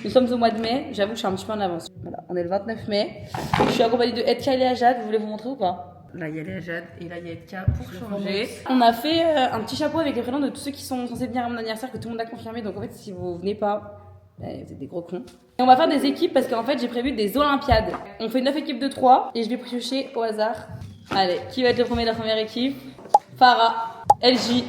Nous sommes au mois de mai, j'avoue que je suis un petit peu en avance. Voilà, on est le 29 mai. Je suis accompagnée de Edka et Jade, vous voulez vous montrer ou pas? Là, il y a Léa Jade et là, il y a Edka pour changer. On a fait un petit chapeau avec les prénoms de tous ceux qui sont censés venir à mon anniversaire, que tout le monde a confirmé. Donc en fait, si vous venez pas, vous êtes des gros cons. Et on va faire des équipes parce qu'en fait, j'ai prévu des Olympiades. On fait 9 équipes de 3 et je vais piocher au hasard. Allez, qui va être le premier de la première équipe? Farah, LJ,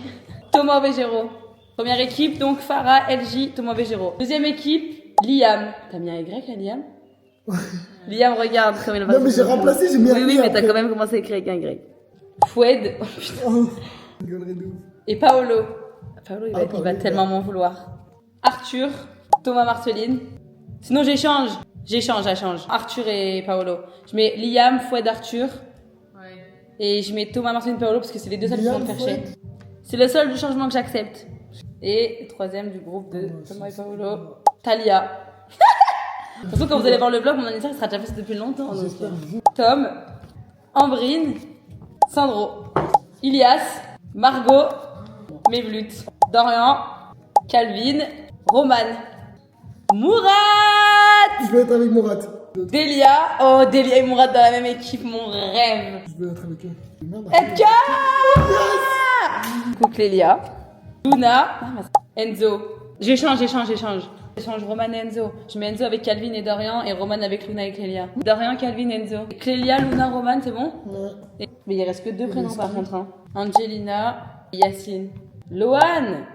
Thomas Végéro. Première équipe, donc Farah, LJ, Thomas Végéro. Deuxième équipe, Liam. T'as mis un Y à Liam? Liam, regarde comme il va. Non, mais j'ai remplacé, j'ai mis un Y. Oui, mais t'as quand même commencé à écrire avec un Y. Foued. Oh putain. Et Paolo. Paolo, il va tellement m'en vouloir. Arthur, Thomas Marceline. Sinon, j'échange. J'échange. Arthur et Paolo. Je mets Liam, Foued, Arthur. Ouais. Et je mets Thomas Marceline, Paolo parce que c'est les deux seuls qui vont me faire chier. C'est le seul changement que j'accepte. Et troisième du groupe de Thomas et Paolo, Talia. De toute façon, quand vous allez voir le vlog, mon anniversaire sera déjà fait depuis longtemps. Donc, Tom, Ambrine, Sandro, Ilias, Margot, Mevlut, Dorian, Calvin, Roman, Mourat. Je vais être avec Mourat. Delia. Oh, Delia et Mourat dans la même équipe, mon rêve. Je vais être avec eux. Edgar. Coucou Clélia. Luna. Enzo. J'échange. J'échange Roman et Enzo. Je mets Enzo avec Calvin et Dorian et Roman avec Luna et Clélia. Dorian, Calvin, Enzo. Clélia, Luna, Roman, c'est bon? Ouais. Mais il reste que 2 prénoms par contre. Hein. Angelina et Yacine. Loane.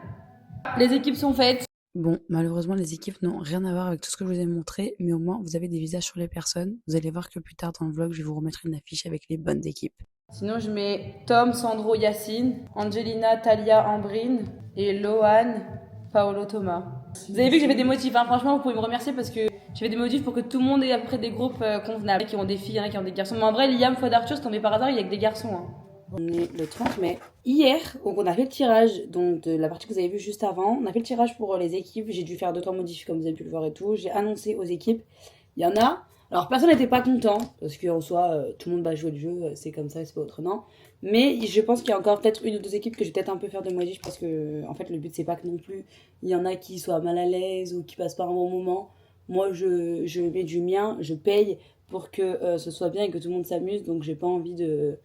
Les équipes sont faites. Bon, malheureusement, les équipes n'ont rien à voir avec tout ce que je vous ai montré, mais au moins, vous avez des visages sur les personnes. Vous allez voir que plus tard dans le vlog, je vais vous remettre une affiche avec les bonnes équipes. Sinon, je mets Tom, Sandro, Yacine, Angelina, Talia, Ambrine et Loane, Paolo, Thomas. Vous avez vu que j'avais des motifs, hein. Franchement, vous pouvez me remercier parce que j'avais des motifs pour que tout le monde ait à peu près des groupes convenables. Qui ont des filles, il y en a qui ont des garçons. Mais en vrai, Liam, Fouad, Arthur, c'est tombé par hasard, il y a que des garçons. Hein. On est le 30 mai. Hier, donc on a fait le tirage donc de la partie que vous avez vue juste avant. On a fait le tirage pour les équipes. J'ai dû faire 2-3 modifs comme vous avez pu le voir et tout. J'ai annoncé aux équipes. Il y en a. Alors personne n'était pas content parce qu'en soi, tout le monde va jouer le jeu. C'est comme ça, c'est pas autrement. Mais je pense qu'il y a encore peut-être 1 ou 2 équipes que je vais peut-être un peu faire de modifs parce que en fait le but c'est pas que non plus il y en a qui soient mal à l'aise ou qui passent pas un bon moment. Moi je mets du mien, je paye pour que ce soit bien et que tout le monde s'amuse. Donc j'ai pas envie de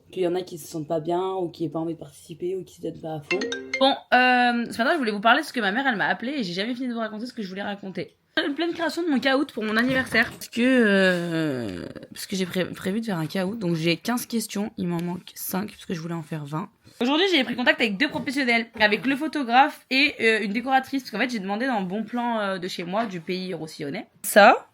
qu'il y en a qui se sentent pas bien ou qui n'aient pas envie de participer ou qui se donnent pas à fond. Bon, ce matin je voulais vous parler parce que ma mère elle m'a appelé et j'ai jamais fini de vous raconter ce que je voulais raconter. Pleine création de mon caout pour mon anniversaire parce que j'ai prévu de faire un caout, donc j'ai 15 questions, il m'en manque 5 parce que je voulais en faire 20. Aujourd'hui j'ai pris contact avec 2 professionnels, avec le photographe et une décoratrice parce qu'en fait j'ai demandé dans le bon plan de chez moi du pays roussillonnais ça,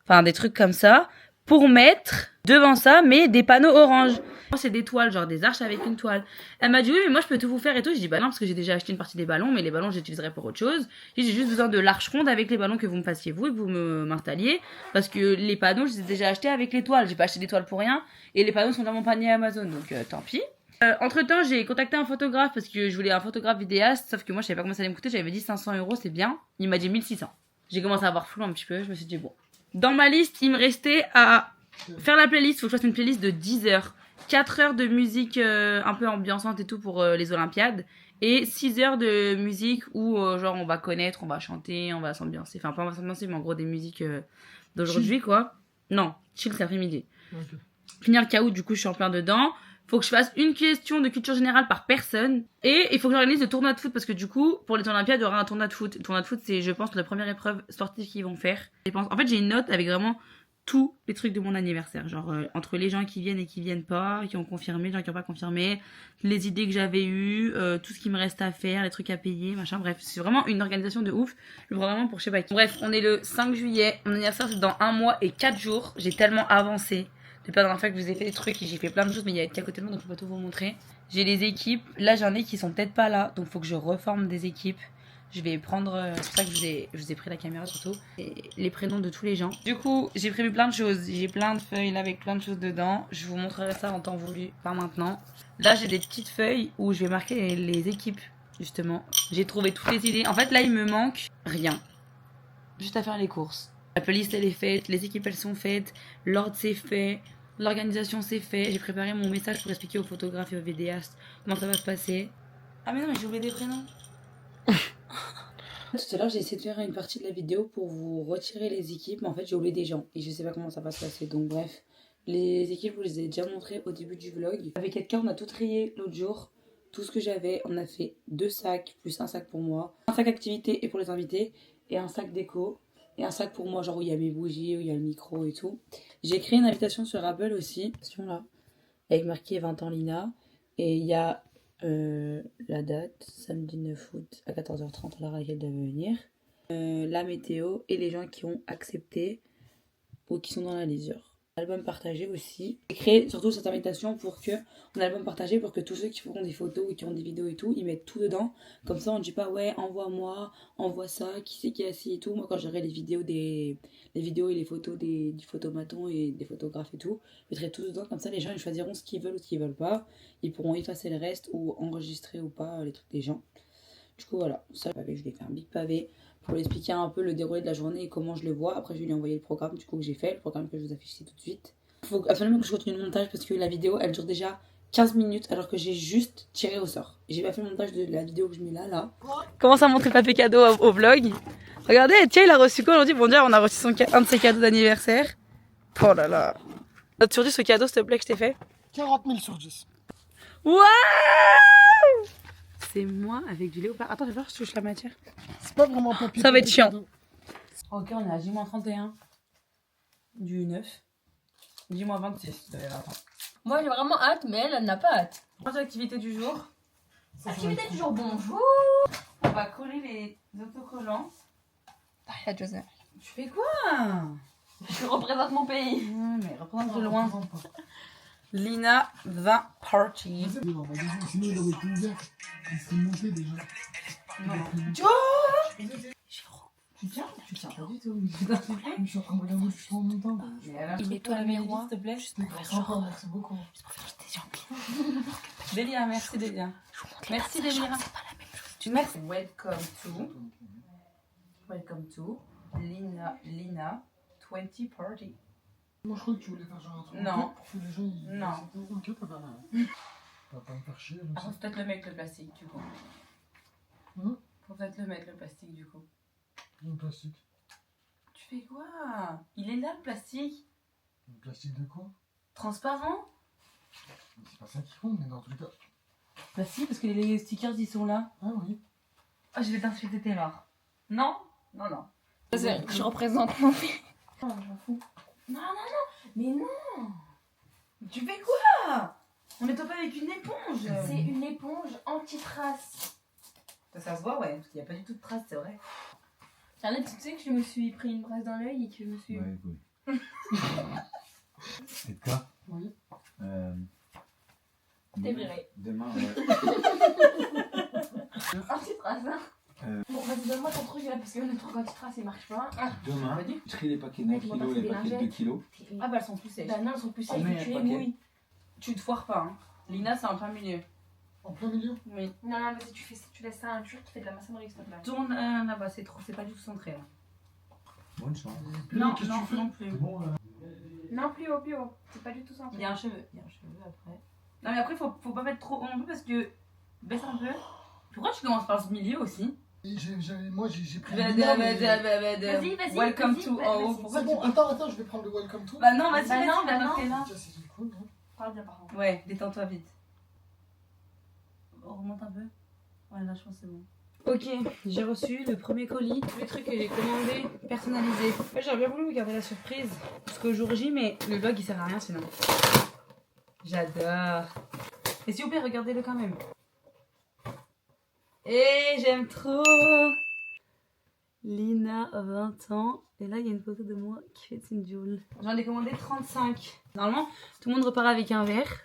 enfin des trucs comme ça pour mettre devant ça mais des panneaux orange. C'est des toiles, genre des arches avec une toile. Elle m'a dit oui mais moi je peux tout vous faire et tout. J'ai dit bah non parce que j'ai déjà acheté une partie des ballons mais les ballons j'utiliserai pour autre chose. J'ai juste besoin de l'arche ronde avec les ballons que vous me fassiez vous et que vous m'installiez parce que les panneaux je les ai déjà achetés avec les toiles. J'ai pas acheté des toiles pour rien et les panneaux sont dans mon panier Amazon donc tant pis. Entre temps j'ai contacté un photographe parce que je voulais un photographe vidéaste sauf que moi je savais pas comment ça allait me coûter. J'avais dit 500 € c'est bien. Il m'a dit 1600. J'ai commencé à avoir flou un petit peu. Je me suis dit bon. Dans ma liste il me restait à faire la playlist. Faut que je fasse une playlist de 10 heures. 4 heures de musique un peu ambiançante et tout pour les Olympiades et 6 heures de musique où genre on va connaître, on va chanter, on va s'ambiancer, enfin pas on va s'ambiancer mais en gros des musiques d'aujourd'hui quoi. Non, chill cet après-midi. Okay. Finir le caout, du coup je suis en plein dedans. Faut que je fasse une question de culture générale par personne et il faut que j'organise le tournoi de foot parce que du coup pour les Olympiades il y aura un tournoi de foot. Le tournoi de foot c'est je pense la première épreuve sportive qu'ils vont faire. En fait j'ai une note avec vraiment tous les trucs de mon anniversaire, genre entre les gens qui viennent et qui viennent pas, qui ont confirmé, les gens qui ont pas confirmé, les idées que j'avais eues, tout ce qui me reste à faire, les trucs à payer, machin, bref, c'est vraiment une organisation de ouf, vraiment pour je sais pas qui. Bref, on est le 5 juillet, mon anniversaire c'est dans 1 mois et 4 jours, j'ai tellement avancé, depuis la dernière fois que je vous ai fait des trucs et j'ai fait plein de choses, mais il y a qu'à côté de moi donc je peux pas tout vous montrer. J'ai les équipes, là j'en ai qui sont peut-être pas là, donc faut que je reforme des équipes. Je vais prendre, c'est pour ça que je vous ai pris la caméra surtout, et les prénoms de tous les gens. Du coup, j'ai prévu plein de choses. J'ai plein de feuilles là avec plein de choses dedans. Je vous montrerai ça en temps voulu, pas maintenant. Là, j'ai des petites feuilles où je vais marquer les équipes, justement. J'ai trouvé toutes les idées. En fait, là, il me manque rien. Juste à faire les courses. La playlist, elle est faite. Les équipes, elles sont faites. L'ordre, c'est fait. L'organisation, c'est fait. J'ai préparé mon message pour expliquer aux photographes et aux vidéastes comment ça va se passer. Ah mais non, mais j'ai oublié des prénoms. Tout à l'heure, j'ai essayé de faire une partie de la vidéo pour vous retirer les équipes, mais en fait, j'ai oublié des gens et je sais pas comment ça va se passer. Donc, bref, les équipes, je vous les ai déjà montrées au début du vlog. Avec quelqu'un, on a tout trié l'autre jour. Tout ce que j'avais, on a fait 2 sacs, plus un sac pour moi, un sac activité et pour les invités, et un sac déco, et un sac pour moi, genre où il y a mes bougies, où il y a le micro et tout. J'ai créé une invitation sur Apple aussi, là, avec marqué 20 ans Lina, et il y a la date, samedi 9 août à 14h30 à l'heure à laquelle elle devait venir. La météo et les gens qui ont accepté ou qui sont dans la lésure. Album partagé aussi. J'ai créé surtout cette invitation pour que, on a l'album partagé pour que tous ceux qui feront des photos ou qui ont des vidéos et tout, ils mettent tout dedans. Comme ça, on ne dit pas ouais, envoie-moi, envoie ça, qui c'est qui est assis et tout. Moi, quand j'aurai les vidéos et les photos du photomaton et des photographes et tout, je mettrai tout dedans. Comme ça, les gens ils choisiront ce qu'ils veulent ou ce qu'ils veulent pas. Ils pourront effacer le reste ou enregistrer ou pas les trucs des gens. Du coup, voilà, ça, je lui ai fait un big pavé pour lui expliquer un peu le déroulé de la journée et comment je le vois. Après, je lui ai envoyé le programme du coup que j'ai fait, le programme que je vous affiche ici tout de suite. Il faut absolument que je continue le montage parce que la vidéo, elle dure déjà 15 minutes alors que j'ai juste tiré au sort. J'ai pas fait le montage de la vidéo que je mets là. Commence à montrer papier cadeau au vlog. Regardez, tiens, il a reçu quoi aujourd'hui? Bon, déjà, on a reçu un de ses cadeaux d'anniversaire. Oh là là. Note sur 10 ce cadeau, s'il te plaît, que je t'ai fait. 40 000 sur 10. Waouh! C'est moi avec du léopard. Attends, je vais voir si je touche la matière. C'est pas vraiment papier. Ça va être chiant. Ok, on est à J-31 du 9. J-26. Moi j'ai vraiment hâte, mais elle n'a pas hâte. Activité du jour. Activité du jour, bonjour. On va coller les autocollants. La Joseph. Tu fais quoi? Je représente mon pays. Mais représente de loin. Lina 20 Party. Sinon, il aurait pu ouvert. Il serait monté déjà. Tu tiens pas du tout. Je suis en train de regarder le en même temps. Il nettoie le miroir, s'il te plaît. Merci beaucoup. Delia, merci Delia. Merci Delia. Merci. Welcome to Lina 20 Party. Moi, je crois que tu voulais faire genre un truc. Non. Pour que les gens ils. Non. Ok, t'as pas mal. T'as pas me faire chier. Ah, faut peut-être le mettre le plastique du coup. Faut peut-être le mettre le plastique du coup. Le plastique. Tu fais quoi? Il est là le plastique. Le plastique de quoi? Transparent? C'est pas ça qui compte, mais dans tous les cas. Bah si, parce que les stickers ils sont là. Ah oui. Ah, je vais t'insulter tes morts. Non? Non, non. Je représente mon pays. Oh, j'en fous. Non, mais non. Tu fais quoi? On nettoie pas avec une éponge. C'est une éponge anti-trace. Ça se voit, ouais, parce qu'il n'y a pas du tout de traces, c'est vrai. Charlotte, tu sais que je me suis pris une brasse dans l'œil et que je me suis... Ouais, oui. Et toi? Oui. T'es viré. Demain, ouais. Anti-trace, hein. Bon, vas-y, donne-moi ton truc là, parce que le truc anti-trace il marche pas. Demain, Vas-y. je trie les paquets d'un Mec, on va kilo, passer les des paquets de 2 lingettes. kilos. Ah bah elles sont plus sèches. Bah non, elles sont plus Ah, sèches, mais tu un les paquet. mouilles. Tu te foires pas, hein. Lina, c'est en plein milieu. En plein milieu. Oui. Non, non, vas-y, tu laisses ça à un turc qui fait de la maçonnerie, s'il te plaît. Tourne là-bas, c'est trop, c'est pas du tout centré là. Bonne chance. Non, Qu'est-ce que non, tu fais? non plus. C'est bon, Non, plus haut, plus haut. C'est pas du tout ça. Il y a un cheveu. Après. Non mais après faut pas mettre trop haut non plus parce que baisse un peu. Pourquoi tu commences par ce milieu aussi? Moi, j'ai pris. Vas-y, vas-y, Welcome vas-y, to vas-y. en haut. Pourquoi C'est tu... bon, attends, je vais prendre le welcome to. Bah non, vas-y, Bah vas-y, non, bah maintenant non. que t'es là. Tiens, c'est cool, hein. Parle bien par contre. Ouais, détends-toi vite. On remonte un peu. Ouais, là je pense que c'est bon. Ok, j'ai reçu le premier colis. Tous les trucs que j'ai commandés, personnalisés. Ouais, j'aurais bien voulu vous garder la surprise jusqu'au jour J, mais le vlog il sert à rien sinon. J'adore. Et s'il vous plaît, regardez-le quand même. Et j'aime trop. Lina, 20 ans. Et là, il y a une photo de moi qui fait une joule. J'en ai commandé 35. Normalement, tout le monde repart avec un verre.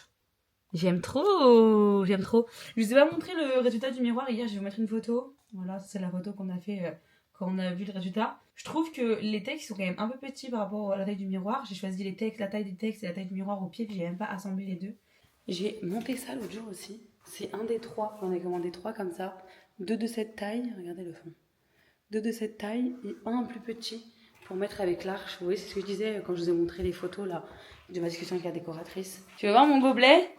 J'aime trop, j'aime trop. Je vous ai pas montré le résultat du miroir hier, je vais vous mettre une photo. Voilà, c'est la photo qu'on a fait quand on a vu le résultat. Je trouve que les textes sont quand même un peu petits par rapport à la taille du miroir. J'ai choisi les textes, la taille des textes et la taille du miroir au pied, puis j'ai même pas assemblé les deux. J'ai monté ça l'autre jour aussi. C'est un des 3, j'en ai commandé 3 comme ça. 2 de cette taille, regardez le fond. 2 de cette taille et un plus petit pour mettre avec l'arche. Vous voyez, c'est ce que je disais quand je vous ai montré les photos là de ma discussion avec la décoratrice. Tu veux voir mon gobelet?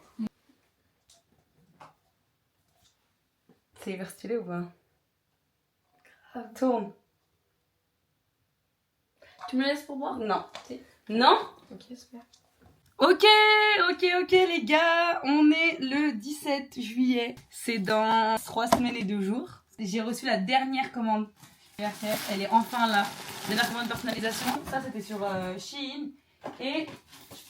C'est hyper stylé ou pas? Tourne. Tu me laisses pour moi? Non. Non? Ok, super. Ok les gars, on est le 17 juillet. C'est dans 3 semaines et 2 jours. J'ai reçu la dernière commande. Elle est enfin là. Dernière commande de personnalisation. Ça c'était sur Shein. Et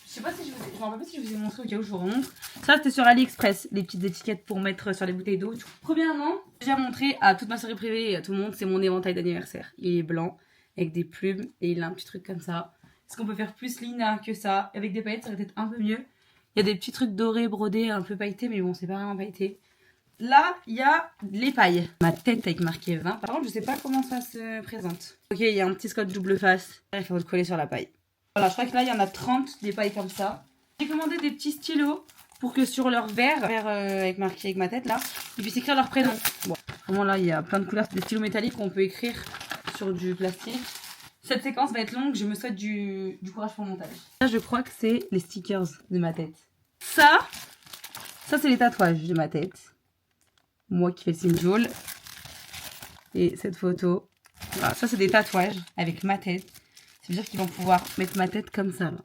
je sais pas si je me rappelle pas si je vous ai montré au cas où je vous remontre. Ça c'était sur AliExpress, les petites étiquettes pour mettre sur les bouteilles d'eau. Premièrement, j'ai montré à toute ma série privée et à tout le monde, c'est mon éventail d'anniversaire. Il est blanc avec des plumes et il a un petit truc comme ça. Est-ce qu'on peut faire plus Lina que ça? Avec des paillettes, ça aurait été un peu mieux. Il y a des petits trucs dorés, brodés, un peu pailletés, mais bon, c'est pas vraiment pailleté. Là, il y a les pailles. Ma tête avec marqué 20. Par contre, je sais pas comment ça se présente. Ok, il y a un petit scotch double face. Il faut le coller sur la paille. Voilà, je crois que là, il y en a 30 des pailles comme ça. J'ai commandé des petits stylos pour que sur leur verre avec marqué avec ma tête là, ils puissent écrire leur prénom. Bon, vraiment là, il y a plein de couleurs. C'est des stylos métalliques qu'on peut écrire sur du plastique. Cette séquence va être longue, je me souhaite du courage pour le montage. Ça, je crois que c'est les stickers de ma tête. Ça c'est les tatouages de ma tête. Moi qui fais le signe jaune. Et cette photo. Voilà, ça c'est des tatouages avec ma tête. Ça veut dire qu'ils vont pouvoir mettre ma tête comme ça là.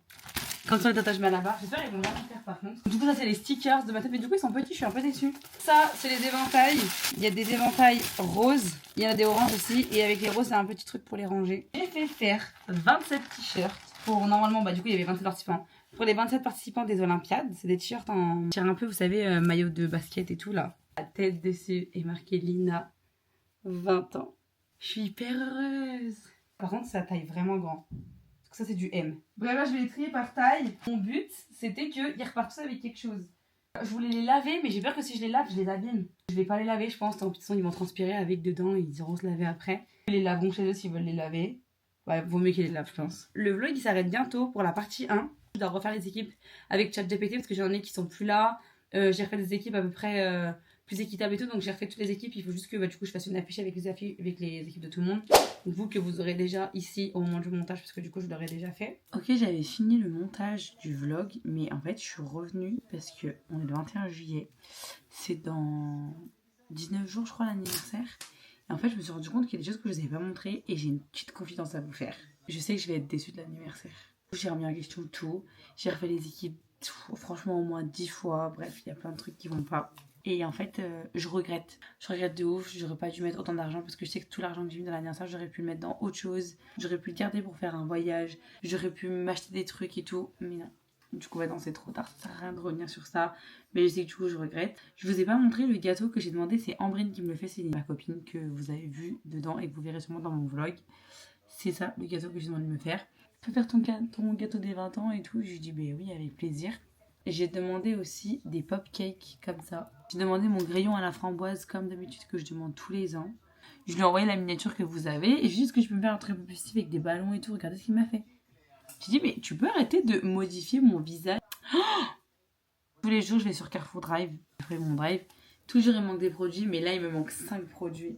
Comme sur les tatouages Malabar. J'espère qu'ils vont bien en faire par contre. Du coup ça c'est les stickers de ma tête. Mais du coup ils sont petits, je suis un peu déçue. Ça c'est les éventails. Il y a des éventails roses. Il y en a des oranges aussi. Et avec les roses c'est un petit truc pour les ranger. J'ai fait faire 27 t-shirts. Pour normalement, bah du coup il y avait 27 participants. Pour les 27 participants des Olympiades. C'est des t-shirts en tire un peu, vous savez, maillot de basket et tout là. La tête dessus est marquée Lina. 20 ans. Je suis hyper heureuse. Par contre ça taille vraiment grand. Ça c'est du M. Bref là je vais les trier par taille. Mon but c'était qu'ils repartent tous avec quelque chose. Je voulais les laver mais j'ai peur que si je les lave je les abîme. Je vais pas les laver je pense. En plus ils vont transpirer avec dedans et ils iront se laver après. Ils les laveront chez eux s'ils veulent les laver. Ouais vaut mieux qu'ils les lavent je pense. Le vlog il s'arrête bientôt pour la partie 1. Je dois refaire les équipes avec ChatGPT parce que j'en ai qui sont plus là. J'ai refait des équipes à peu près plus équitables et tout, donc j'ai refait toutes les équipes. Il faut juste que du coup je fasse une affiche avec les équipes de tout le monde. Donc vous que vous aurez déjà ici au moment du montage parce que du coup je l'aurais déjà fait. Ok, j'avais fini le montage du vlog, mais en fait je suis revenue parce que on est le 21 juillet. C'est dans 19 jours je crois l'anniversaire. Et en fait je me suis rendu compte qu'il y a des choses que je vous avais pas montrées et j'ai une petite confidence à vous faire. Je sais que je vais être déçue de l'anniversaire. J'ai remis en question tout, j'ai refait les équipes franchement au moins 10 fois. Bref, il y a plein de trucs qui vont pas. Et en fait, je regrette. Je regrette de ouf. J'aurais pas dû mettre autant d'argent parce que je sais que tout l'argent que j'ai mis dans l'anniversaire, j'aurais pu le mettre dans autre chose. J'aurais pu le garder pour faire un voyage. J'aurais pu m'acheter des trucs et tout. Mais non. Du coup, maintenant c'est trop tard. Ça sert à rien de revenir sur ça. Mais je sais que du coup, je regrette. Je vous ai pas montré le gâteau que j'ai demandé. C'est Ambrine qui me le fait. C'est ma copine que vous avez vu dedans et que vous verrez sûrement dans mon vlog. C'est ça, le gâteau que j'ai demandé de me faire. Tu peux faire ton gâteau des 20 ans et tout. Je lui dis, ben oui, avec plaisir. J'ai demandé aussi des pop cakes comme ça. J'ai demandé mon grillon à la framboise comme d'habitude que je demande tous les ans. Je lui ai envoyé la miniature que vous avez et je lui ai dit, est-ce que je peux me faire un truc plus positif avec des ballons et tout. Regardez ce qu'il m'a fait. J'ai dit, mais tu peux arrêter de modifier mon visage. Oh, tous les jours je vais sur Carrefour Drive. Après mon drive. Toujours il manque des produits, mais là il me manque 5 produits.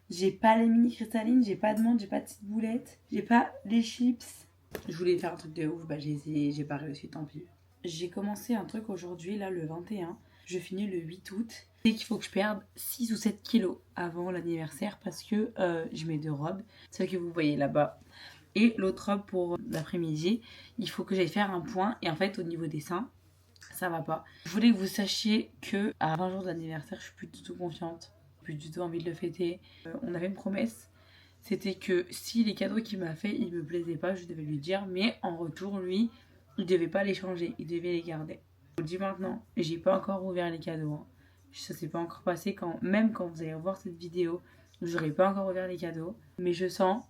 J'ai pas les mini cristallines, j'ai pas de menthe, j'ai pas de petites boulettes, j'ai pas les chips. Je voulais faire un truc de ouf, bah j'ai essayé, j'ai pas réussi, tant pis. J'ai commencé un truc aujourd'hui, là, le 21. Je finis le 8 août. C'est qu'il faut que je perde 6 ou 7 kilos avant l'anniversaire parce que je mets 2 robes. Celle que vous voyez là-bas. Et l'autre robe pour l'après-midi. Il faut que j'aille faire un point. Et en fait, au niveau des seins, ça va pas. Je voulais que vous sachiez que à 20 jours d'anniversaire, je suis plus du tout confiante. Plus du tout envie de le fêter. On avait une promesse. C'était que si les cadeaux qu'il m'a fait, ils me plaisaient pas, je devais lui dire. Mais en retour, lui... il devait pas les changer, il devait les garder. Je vous le dis maintenant, j'ai pas encore ouvert les cadeaux. Hein. Ça s'est pas encore passé même quand vous allez revoir cette vidéo. J'aurais pas encore ouvert les cadeaux. Mais je sens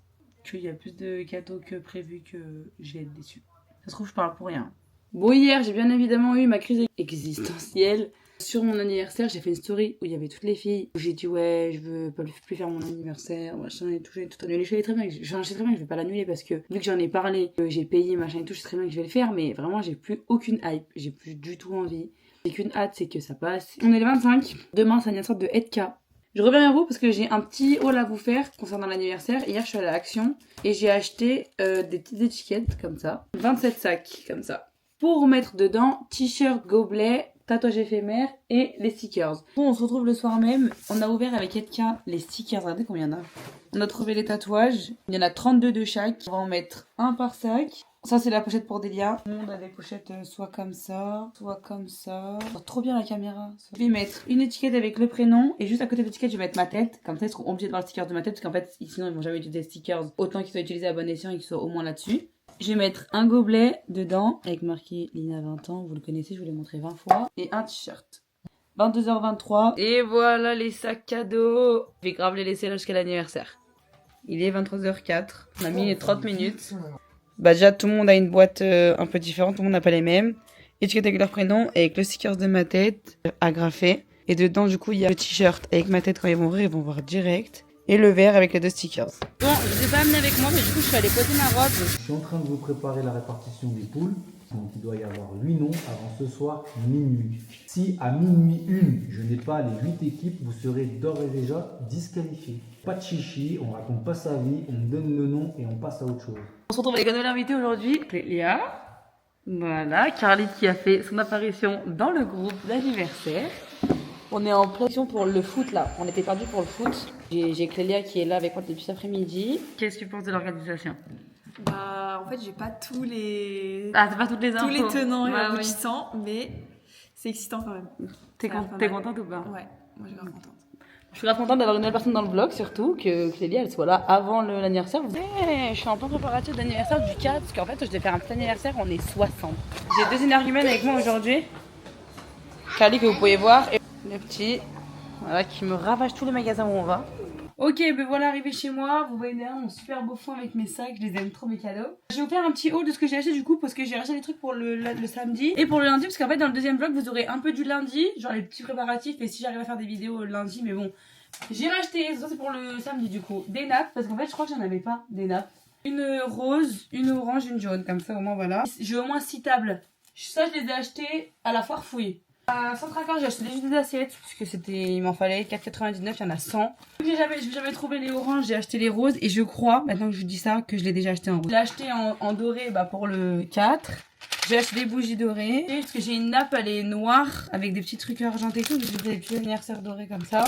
qu'il y a plus de cadeaux que prévu que je vais être déçue. Ça se trouve, je parle pour rien. Bon, hier, j'ai bien évidemment eu ma crise existentielle. Sur mon anniversaire, j'ai fait une story où il y avait toutes les filles. J'ai dit ouais, je veux pas plus faire mon anniversaire, machin et tout. J'ai tout annulé. Je sais très bien que je vais pas l'annuler parce que vu que j'en ai parlé, j'ai payé machin et tout, je sais très bien que je vais le faire. Mais vraiment, j'ai plus aucune hype. J'ai plus du tout envie. J'ai qu'une hâte, c'est que ça passe. On est le 25. Demain, c'est l'anniversaire de Edka. Je reviens vers vous parce que j'ai un petit haul à vous faire concernant l'anniversaire. Hier, je suis allée à Action et j'ai acheté des petites étiquettes comme ça. 27 sacs comme ça. Pour mettre dedans t-shirt, gobelet, tatouage éphémère et les stickers. Bon, on se retrouve le soir même. On a ouvert avec Edka les stickers. Regardez combien il y en a. On a trouvé les tatouages. Il y en a 32 de chaque. On va en mettre un par sac. Ça, c'est la pochette pour Delia. Tout le monde a des pochettes soit comme ça, soit comme ça. Oh, trop bien la caméra. Je vais mettre une étiquette avec le prénom et juste à côté de l'étiquette, je vais mettre ma tête. Comme ça, ils seront obligés de voir le sticker de ma tête parce qu'en fait, sinon, ils vont jamais utiliser des stickers. Autant qu'ils soient utilisés à bon escient et qu'ils soient au moins là-dessus. Je vais mettre un gobelet dedans avec marqué Lina 20 ans. Vous le connaissez, je vous l'ai montré 20 fois. Et un t-shirt. 22h23. Et voilà les sacs cadeaux. Je vais grave les laisser là jusqu'à l'anniversaire. Il est 23h04. On a mis 30 minutes. Bah déjà tout le monde a une boîte un peu différente, tout le monde n'a pas les mêmes. Étiquette avec leur prénom et avec le sticker de ma tête agrafé. Et dedans du coup il y a le t-shirt avec ma tête quand ils vont voir direct. Et le verre avec les 2 stickers. Bon, je ne les ai pas amené avec moi mais du coup je suis allée poser ma robe. Je suis en train de vous préparer la répartition des poules. Donc il doit y avoir 8 noms avant ce soir minuit. Si à minuit 1, je n'ai pas les 8 équipes, vous serez d'ores et déjà disqualifiés. Pas de chichi, on raconte pas sa vie, on donne le nom et on passe à autre chose. On se retrouve avec un nouvel invité aujourd'hui. Léa. Voilà, Carly qui a fait son apparition dans le groupe d'anniversaire. On est en pression pour le foot là, on était perdu pour le foot. J'ai Clélia qui est là avec moi depuis cet après-midi. Qu'est-ce que tu penses de l'organisation? Bah, en fait, j'ai pas tous les. Ah, c'est pas toutes les infos. Tous les tenants et Bah, oui. aboutissants, mais c'est excitant quand même. T'es contente ou pas? Ouais, moi je suis grave contente. Je suis grave contente d'avoir une nouvelle personne dans le vlog, surtout que Clélia elle soit là avant l'anniversaire. Je suis en plein préparatif d'anniversaire du 4 parce qu'en fait je devais faire un petit anniversaire, on est 60. J'ai 2 énergumènes avec moi aujourd'hui. Carly que vous pouvez voir et le petit voilà, qui me ravage tous les magasins où on va. Ok, ben voilà, arrivé chez moi. Vous voyez derrière mon super beau fond avec mes sacs. Je les aime trop, mes cadeaux. Je vais vous faire un petit haul de ce que j'ai acheté du coup parce que j'ai acheté des trucs pour le samedi et pour le lundi parce qu'en fait dans le deuxième vlog vous aurez un peu du lundi, genre les petits préparatifs et si j'arrive à faire des vidéos le lundi, mais bon. J'ai racheté, ça c'est pour le samedi du coup, des nappes parce qu'en fait je crois que j'en avais pas des nappes. Une rose, une orange, une jaune, comme ça au moins voilà. J'ai au moins 6 tables. Ça je les ai achetées à la foire fouille. À Centracor, j'ai acheté des assiettes, puisque il m'en fallait 4,99, il y en a 100. Je n'ai jamais trouvé les oranges, j'ai acheté les roses, et je crois, maintenant que je vous dis ça, que je l'ai déjà acheté en rose. J'ai acheté en doré pour le 4. J'ai acheté des bougies dorées, parce que j'ai une nappe, elle est noire, avec des petits trucs argentés et tout, j'ai fait des petits anniversaires dorés comme ça.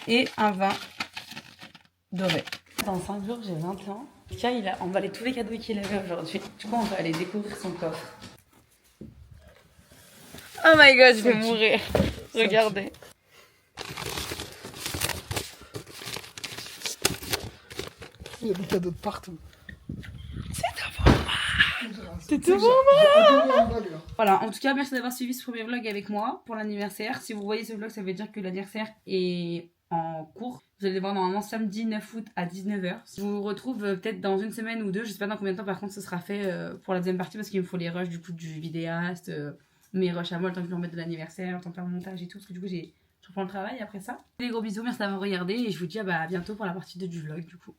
Et un vin doré. Dans 5 jours, j'ai 20 ans. Tiens, il a emballé tous les cadeaux qu'il avait aujourd'hui. Du coup, on va aller découvrir son coffre. Oh my god, je vais mourir. Regardez. Il y a des cadeaux de partout. C'est tout pour moi. Voilà, en tout cas, merci d'avoir suivi ce premier vlog avec moi pour l'anniversaire. Si vous voyez ce vlog, ça veut dire que l'anniversaire est en cours. Vous allez le voir normalement samedi 9 août à 19h. Je vous retrouve peut-être dans une semaine ou 2. Je sais pas dans combien de temps par contre ce sera fait pour la deuxième partie parce qu'il me faut les rushs du coup du vidéaste. Mes rushs à moi, le temps que je me remette de l'anniversaire, le temps de faire le montage et tout, parce que du coup, je reprends le travail après ça. Des gros bisous, merci d'avoir regardé et je vous dis à bientôt pour la partie 2 du vlog du coup.